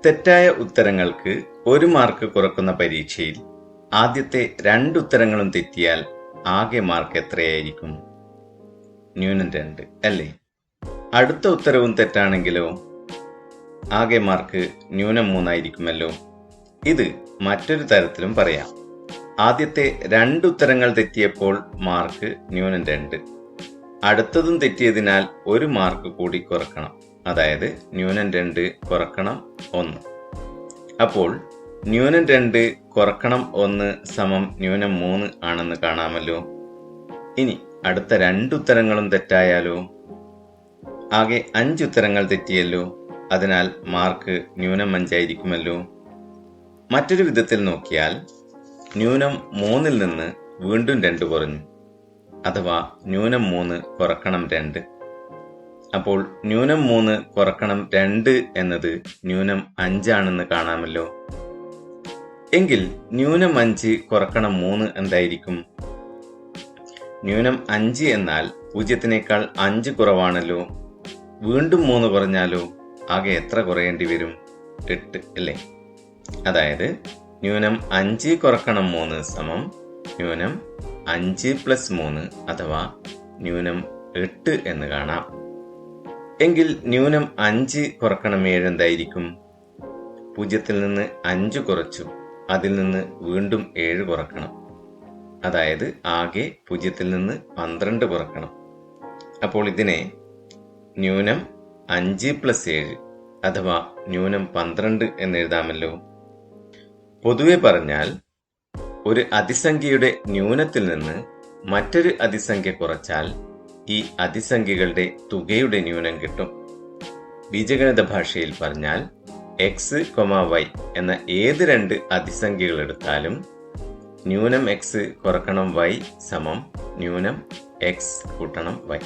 തെറ്റായ ഉത്തരങ്ങൾക്ക് 1 മാർക്ക് കുറക്കുന്ന പരീക്ഷയിൽ ആദ്യത്തെ 2 ഉത്തരങ്ങളും തെറ്റിയാൽ ആകെ മാർക്ക് എത്രയായിരിക്കും? -2 അല്ലേ? അടുത്ത ഉത്തരവും തെറ്റാണെങ്കിലോ ആകെ മാർക്ക് -3 ആയിരിക്കുമല്ലോ. ഇത് മറ്റൊരു തരത്തിലും പറയാം. ആദ്യത്തെ 2 ഉത്തരങ്ങൾ തെറ്റിയപ്പോൾ മാർക്ക് -2. അടുത്തതും തെറ്റിയതിനാൽ 1 മാർക്ക് കൂടി കുറക്കണം. അതായത് -2 കുറക്കണം 1. അപ്പോൾ -2 കുറക്കണം 1 സമം -3 ആണെന്ന് കാണാമല്ലോ. ഇനി അടുത്ത 2 ഉത്തരങ്ങളും തെറ്റായാലോ? ആകെ 5 ഉത്തരങ്ങൾ തെറ്റിയല്ലോ. അതിനാൽ മാർക്ക് -5 ആയിരിക്കുമല്ലോ. മറ്റൊരു വിധത്തിൽ നോക്കിയാൽ -3 നിന്ന് വീണ്ടും 2 കുറഞ്ഞു. അഥവാ -3 കുറക്കണം 2. അപ്പോൾ -3 കുറക്കണം 2 എന്നത് -5 ആണെന്ന് കാണാമല്ലോ. എങ്കിൽ -5 കുറക്കണം 3 എന്തായിരിക്കും? -5 എന്നാൽ 0-നേക്കാൾ 5 കുറവാണല്ലോ. വീണ്ടും 3 കുറഞ്ഞാലോ ആകെ എത്ര കുറയേണ്ടി വരും? 8 അല്ലേ? അതായത് -5 കുറക്കണം 3 സമം -5 + 3 അഥവാ -8 എന്ന് കാണാം. എങ്കിൽ -5 കുറക്കണം 7 എന്തായിരിക്കും? 0-ൽ നിന്ന് 5 കുറച്ചു, അതിൽ നിന്ന് വീണ്ടും 7 കുറക്കണം. അതായത് ആകെ 0-ൽ നിന്ന് 12 കുറക്കണം. അപ്പോൾ ഇതിനെ -5 + 7 അഥവാ -12 എന്നെഴുതാമല്ലോ. പൊതുവെ പറഞ്ഞാൽ ഒരു അതിസംഖ്യയുടെ ന്യൂനത്തിൽ നിന്ന് മറ്റൊരു അതിസംഖ്യ കുറച്ചാൽ ഈ അതിസംഖ്യകളുടെ തുകയുടെ ന്യൂനം കിട്ടും. ബീജഗണിത ഭാഷയിൽ പറഞ്ഞാൽ x, y എന്ന ഏത് 2 അതിസംഖ്യകൾ എടുത്താലും -x കുറക്കണം y സമം -x കൂട്ടണം y.